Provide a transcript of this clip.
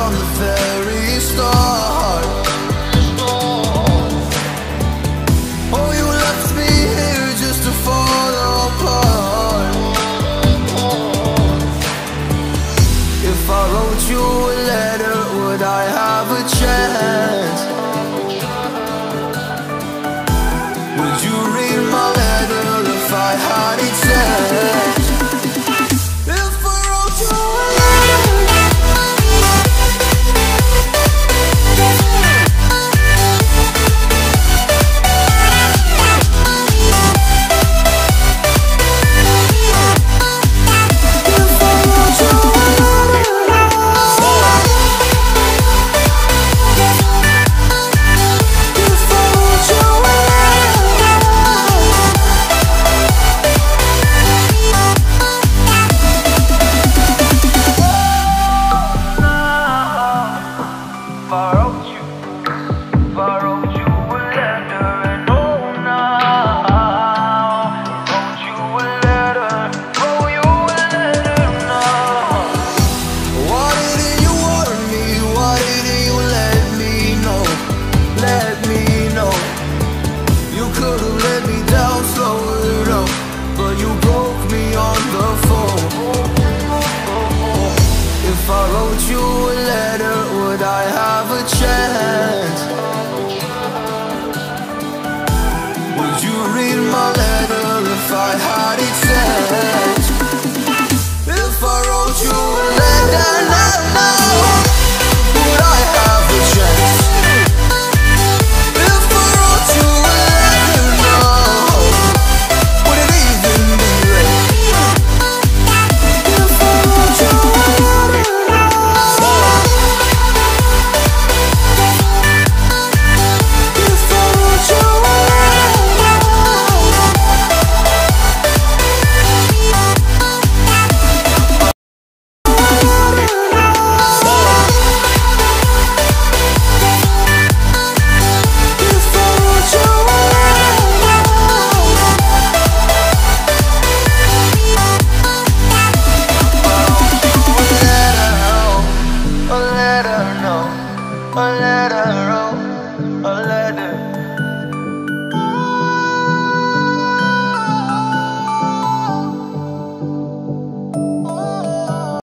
from the very start. Oh, you left me here just to fall apart. If I wrote you a letter, would I have a chance? Would you read my letter if I had a chance? If I wrote you a chance? Would you read my letter?